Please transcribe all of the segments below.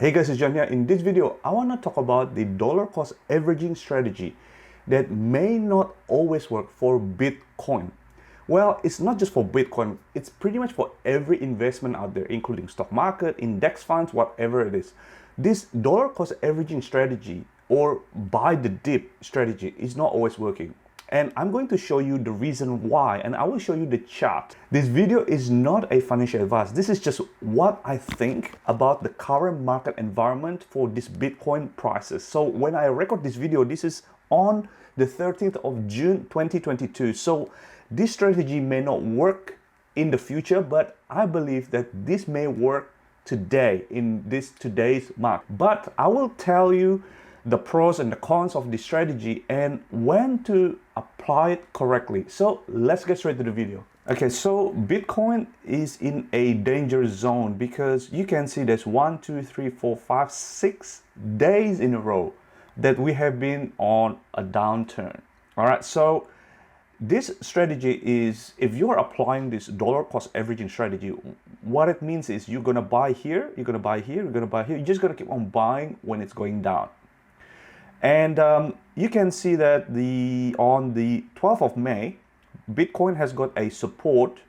Hey guys, it's John here. In this video, I want to talk about the dollar cost averaging strategy that may not always work for Bitcoin. Well, it's not just for Bitcoin, it's pretty much for every investment out there, including stock market, index funds, whatever it is. This dollar cost averaging strategy or buy the dip strategy is not always working. And I'm going to show you the reason why, and I will show you the chart. This video is not a financial advice. This is just what I think about the current market environment for this Bitcoin prices. So when I record this video, this is on the 13th of June 2022. So this strategy may not work in the future, but I believe that this may work today in today's market. But I will tell you the pros and the cons of this strategy and when to apply it correctly. So let's get straight to the video. Okay, so Bitcoin is in a danger zone because you can see there's 6 days in a row that we have been on a downturn. All right, so this strategy is, if you're applying this dollar cost averaging strategy, what it means is you're gonna buy here, you're gonna buy here, you're gonna buy here, you're just gonna keep on buying when it's going down. And you can see that on the 12th of May, Bitcoin has got a support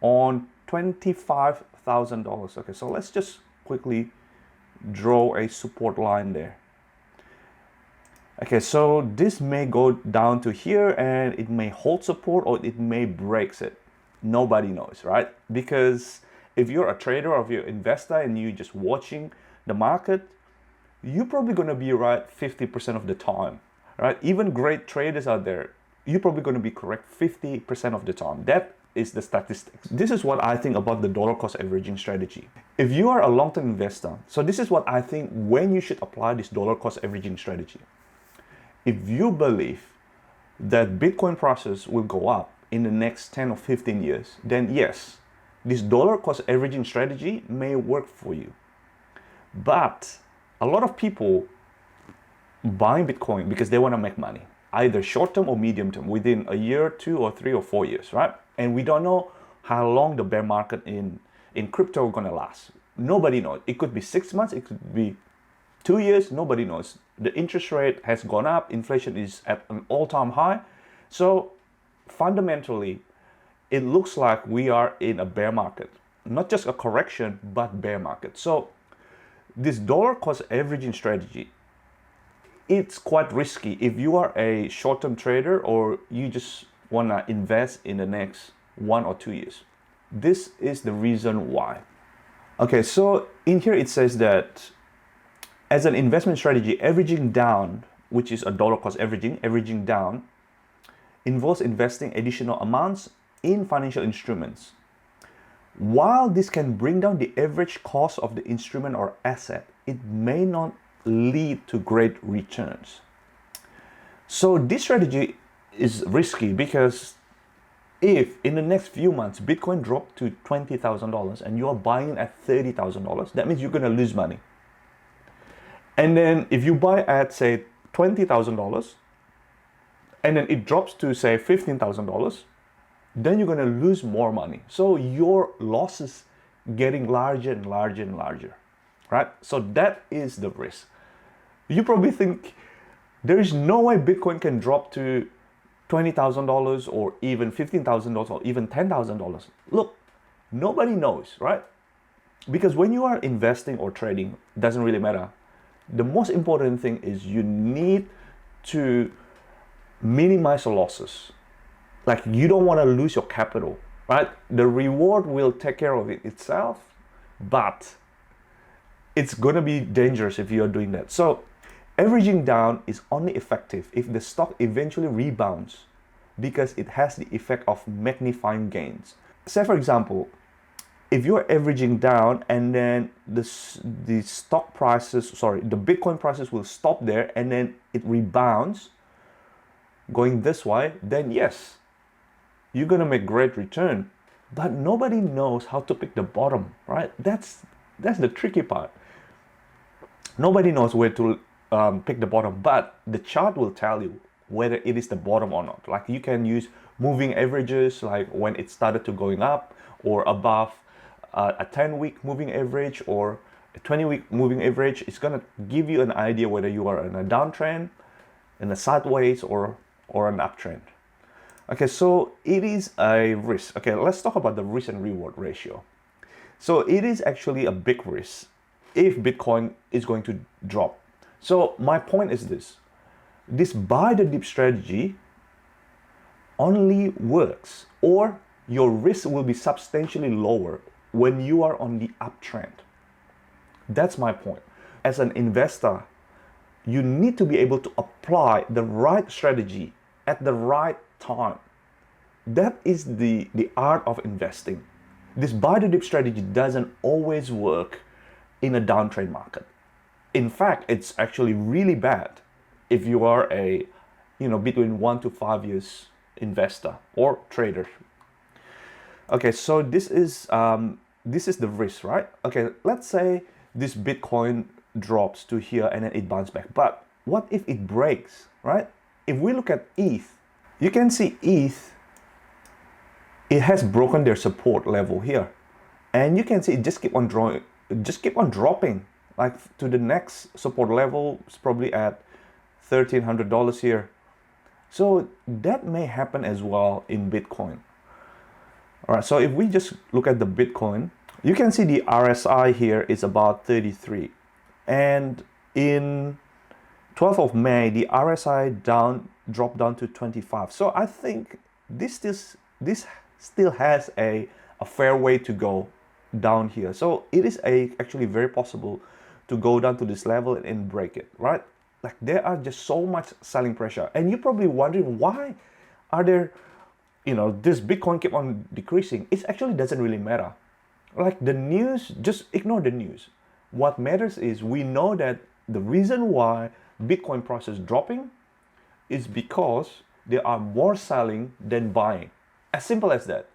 on $25,000. Okay, so let's just quickly draw a support line there. Okay, so this may go down to here and it may hold support or it may break it. Nobody knows, right? Because if you're a trader or if you're an investor and you're just watching the market, you're probably going to be right 50% of the time, right? Even great traders out there, you're probably going to be correct 50% of the time. That is the statistics. This is what I think about the dollar cost averaging strategy. If you are a long-term investor, so this is what I think when you should apply this dollar cost averaging strategy. If you believe that Bitcoin prices will go up in the next 10 or 15 years, then yes, this dollar cost averaging strategy may work for you. But a lot of people buying Bitcoin because they want to make money, either short-term or medium-term, within a year, 2 or 3 or 4 years, right? And we don't know how long the bear market in crypto is going to last. Nobody knows. It could be 6 months, it could be 2 years, nobody knows. The interest rate has gone up, inflation is at an all-time high. So fundamentally, it looks like we are in a bear market. Not just a correction, but bear market. So this dollar cost averaging strategy, it's quite risky if you are a short-term trader or you just want to invest in the next 1 or 2 years. This is the reason why. Okay, so in here it says that as an investment strategy, averaging down, which is a dollar cost averaging down, involves investing additional amounts in financial instruments. While this can bring down the average cost of the instrument or asset, it may not lead to great returns. So this strategy is risky because if in the next few months Bitcoin dropped to $20,000 and you are buying at $30,000, that means you're going to lose money. And then if you buy at say $20,000 and then it drops to say $15,000, then you're going to lose more money. So your losses getting larger and larger and larger, right? So that is the risk. You probably think there is no way Bitcoin can drop to $20,000 or even $15,000 or even $10,000. Look, nobody knows, right? Because when you are investing or trading, it doesn't really matter. The most important thing is you need to minimize losses. Like you don't want to lose your capital, right? The reward will take care of it itself, but it's going to be dangerous if you're doing that. So averaging down is only effective if the stock eventually rebounds because it has the effect of magnifying gains. Say for example, if you're averaging down and then the Bitcoin prices will stop there and then it rebounds going this way, then yes, you're going to make great return. But nobody knows how to pick the bottom, right? That's the tricky part. Nobody knows where to pick the bottom, but the chart will tell you whether it is the bottom or not. Like you can use moving averages, like when it started to going up or above a 10-week moving average or A 20-week moving average is gonna give you an idea whether you are in a downtrend, in a sideways, or an uptrend. Okay, so it is a risk. Okay, let's talk about the risk and reward ratio. So it is actually a big risk if Bitcoin is going to drop. So my point is this buy the dip strategy only works, or your risk will be substantially lower when you are on the uptrend. That's my point. As an investor, you need to be able to apply the right strategy at the right time. That is the art of investing. This buy the dip strategy doesn't always work in a downtrend market. In fact, it's actually really bad if you are a, between 1 to 5 years investor or trader. Okay, so this is the risk, right? Okay, let's say this Bitcoin drops to here and then it bounces back. But what if it breaks, right? If we look at ETH, you can see ETH, it has broken their support level here. And you can see it just keep on dropping like to the next support level. It's probably at $1,300 here. So that may happen as well in Bitcoin. All right, so if we just look at the Bitcoin, you can see the RSI here is about 33. And in 12th of May, the RSI dropped down to 25. So I think this still has a fair way to go down here. So it is actually very possible to go down to this level and break it, right? Like there are just so much selling pressure. And you're probably wondering, why are there, this Bitcoin keep on decreasing? It actually doesn't really matter. Like the news, just ignore the news. What matters is we know that the reason why Bitcoin price is dropping is because there are more selling than buying. As simple as that.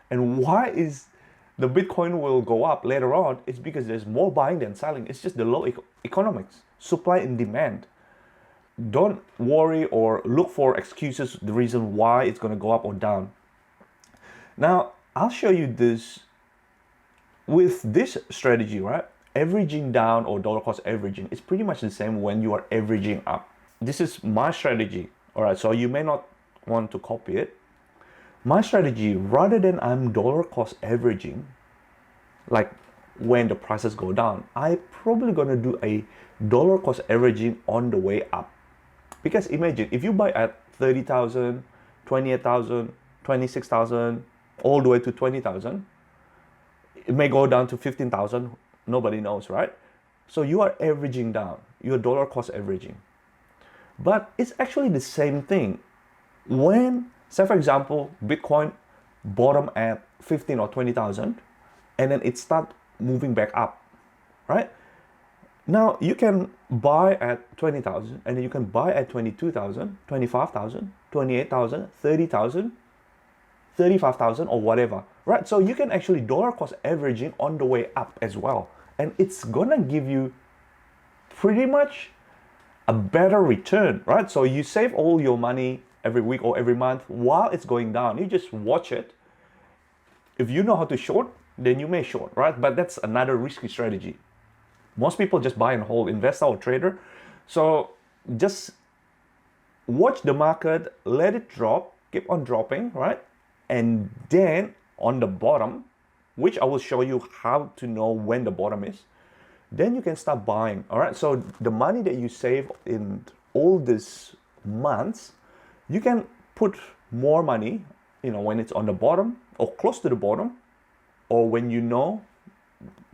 And why is the Bitcoin will go up later on? It's because there's more buying than selling. It's just the low economics, supply and demand. Don't worry or look for excuses, the reason why it's going to go up or down. Now, I'll show you this with this strategy, right? Averaging down or dollar cost averaging is pretty much the same when you are averaging up. This is my strategy. All right, so you may not want to copy it. My strategy, rather than I'm dollar cost averaging, like when the prices go down, I'm probably going to do a dollar cost averaging on the way up. Because imagine if you buy at 30,000, 28,000, 26,000, all the way to 20,000, it may go down to 15,000. Nobody knows, right? So you are averaging down. You're dollar cost averaging. But it's actually the same thing. When, say for example, Bitcoin bottom at 15 or 20,000, and then it start moving back up, right? Now you can buy at 20,000, and then you can buy at 22,000, 25,000, 28,000, 30,000, 35,000 or whatever, right? So you can actually dollar cost averaging on the way up as well. And it's gonna give you pretty much a better return, right? So you save all your money every week or every month while it's going down. You just watch it. If you know how to short, then you may short, right? But that's another risky strategy. Most people just buy and hold, investor or trader. So just watch the market, let it drop, keep on dropping, right? And then on the bottom, which I will show you how to know when the bottom is, then you can start buying, all right? So the money that you save in all these months, you can put more money, when it's on the bottom or close to the bottom, or when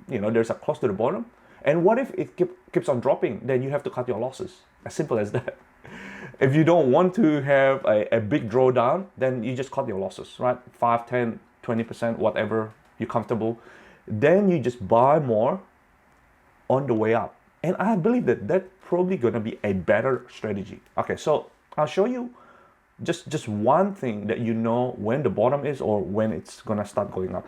there's a close to the bottom. And what if it keeps on dropping? Then you have to cut your losses. As simple as that. If you don't want to have a big drawdown, then you just cut your losses, right? 5, 10, 20%, whatever you're comfortable. Then you just buy more on the way up. And I believe that that's probably going to be a better strategy. Okay, so I'll show you just one thing that you know when the bottom is or when it's going to start going up.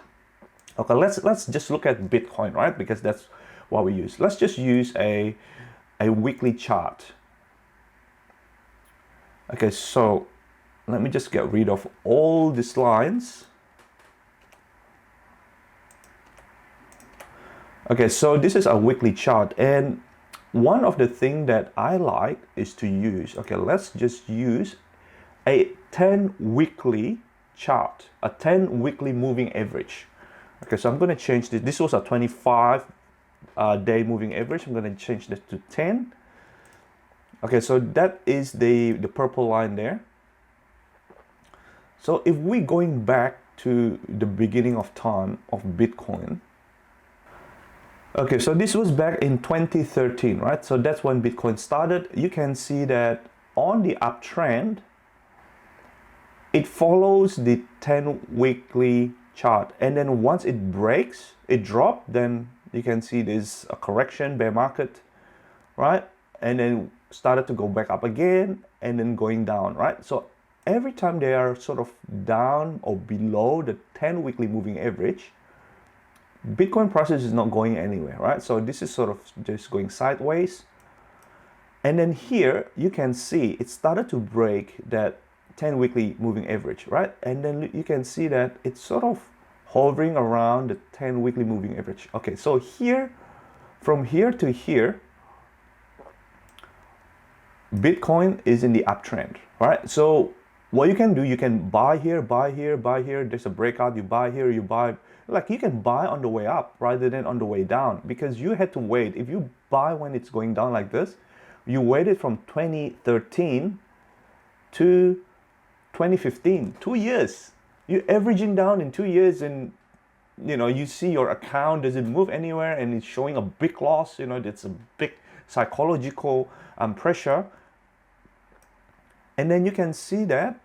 Okay, let's just look at Bitcoin, right? Because that's what we use. Let's just use a weekly chart. Okay, so let me just get rid of all these lines. Okay, so this is a weekly chart, and one of the things that I like is to use, okay, let's just use a 10 weekly chart, a 10 weekly moving average. Okay, so I'm going to change this. This was a 25 day moving average. I'm going to change this to 10. Okay, so that is the purple line there. So if we going back to the beginning of time of Bitcoin, okay, so this was back in 2013, right? So that's when Bitcoin started. You can see that on the uptrend, it follows the 10 weekly chart. And then once it breaks, it dropped, then you can see there's a correction, bear market, right? And then started to go back up again and then going down, right? So every time they are sort of down or below the 10 weekly moving average, Bitcoin prices is not going anywhere, right? So this is sort of just going sideways. And then here you can see it started to break that 10 weekly moving average, right? And then you can see that it's sort of hovering around the 10 weekly moving average. Okay, so here, from here to here, Bitcoin is in the uptrend, right? So what you can do, you can buy here, buy here, buy here. There's a breakout, you buy here, you buy. Like you can buy on the way up rather than on the way down, because you had to wait. If you buy when it's going down like this, you waited from 2013 to 2015, 2 years. You're averaging down in 2 years, and you see your account doesn't move anywhere and it's showing a big loss. It's a big psychological pressure. And then you can see that,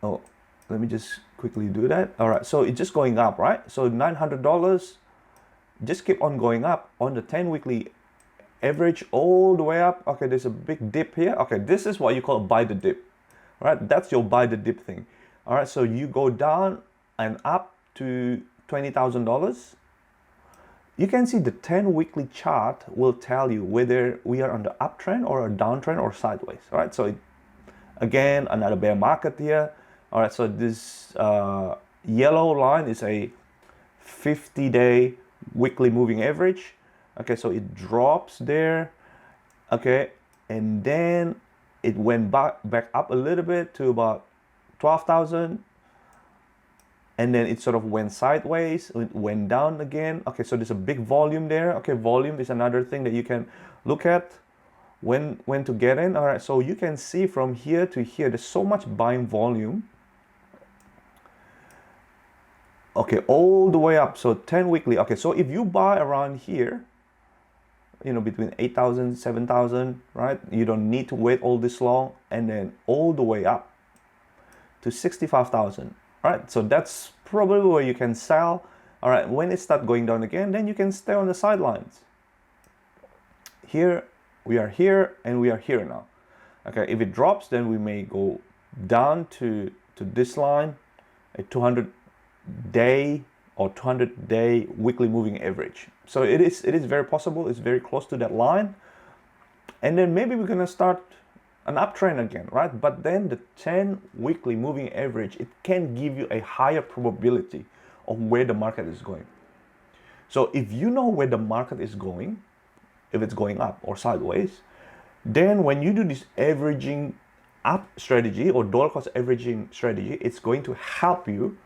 oh, let me just quickly do that. All right, so it's just going up, right? So $900 just keep on going up on the 10 weekly average all the way up. Okay, there's a big dip here. Okay, this is what you call buy the dip, right? That's your buy the dip thing. All right, so you go down and up to $20,000. You can see the 10 weekly chart will tell you whether we are on the uptrend or a downtrend or sideways. All right, so again, another bear market here. All right, so this yellow line is a 50-day weekly moving average. Okay, so it drops there. Okay, and then it went back up a little bit to about 12,000. And then it sort of went sideways, it went down again. Okay, so there's a big volume there. Okay, volume is another thing that you can look at when to get in. All right, so you can see from here to here, there's so much buying volume. Okay, all the way up, so 10 weekly. Okay, so if you buy around here, between 8,000, 7,000, right? You don't need to wait all this long, and then all the way up to 65,000. Right, so that's probably where you can sell. All right, when it starts going down again, then you can stay on the sidelines. Here, we are here, and we are here now. Okay, if it drops, then we may go down to this line, a 200-day or 200-day weekly moving average. So it is very possible. It's very close to that line, and then maybe we're gonna start an uptrend again, right? But then the 10 weekly moving average, it can give you a higher probability of where the market is going. So if you know where the market is going, if it's going up or sideways, then when you do this averaging up strategy or dollar cost averaging strategy, it's going to help you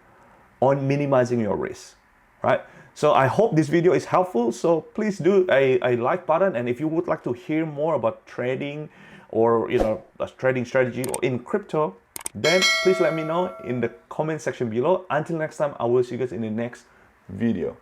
on minimizing your risk, right? So I hope this video is helpful. So please do a like button, and if you would like to hear more about trading or a trading strategy or in crypto, then please let me know in the comment section below. Until next time, I will see you guys in the next video.